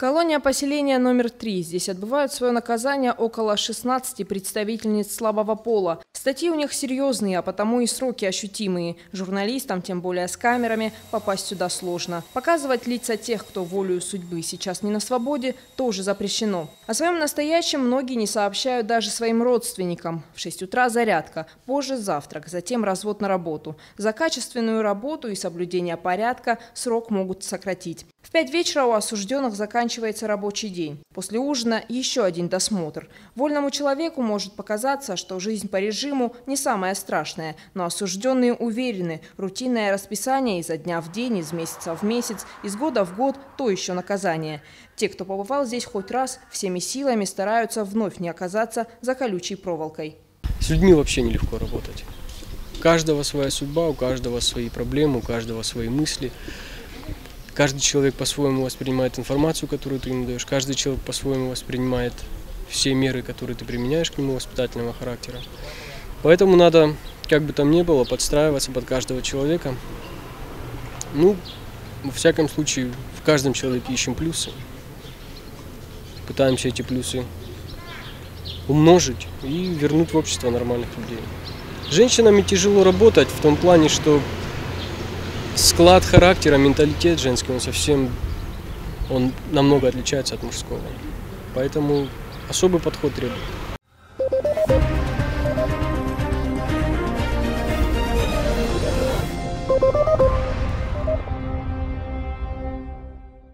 Колония поселения номер 3. Здесь отбывают свое наказание около 16 представительниц слабого пола. Статьи у них серьезные, а потому и сроки ощутимые. Журналистам, тем более с камерами, попасть сюда сложно. Показывать лица тех, кто волею судьбы сейчас не на свободе, тоже запрещено. О своем настоящем многие не сообщают даже своим родственникам. В 6 утра зарядка, позже завтрак, затем развод на работу. За качественную работу и соблюдение порядка срок могут сократить. В 5 вечера у осужденных заканчивается рабочий день. После ужина еще один досмотр. Вольному человеку может показаться, что жизнь по режиму не самая страшная, но осужденные уверены, рутинное расписание изо дня в день, из месяца в месяц, из года в год – то еще наказание. Те, кто побывал здесь хоть раз, всеми силами стараются вновь не оказаться за колючей проволокой. С людьми вообще нелегко работать. У каждого своя судьба, у каждого свои проблемы, у каждого свои мысли. Каждый человек по-своему воспринимает информацию, которую ты ему даешь. Каждый человек по-своему воспринимает все меры, которые ты применяешь к нему, воспитательного характера. Поэтому надо, как бы там ни было, подстраиваться под каждого человека. Ну, во всяком случае, в каждом человеке ищем плюсы. Пытаемся эти плюсы умножить и вернуть в общество нормальных людей. С женщинами тяжело работать в том плане, что склад характера, менталитет женский, он намного отличается от мужского. Поэтому особый подход требует.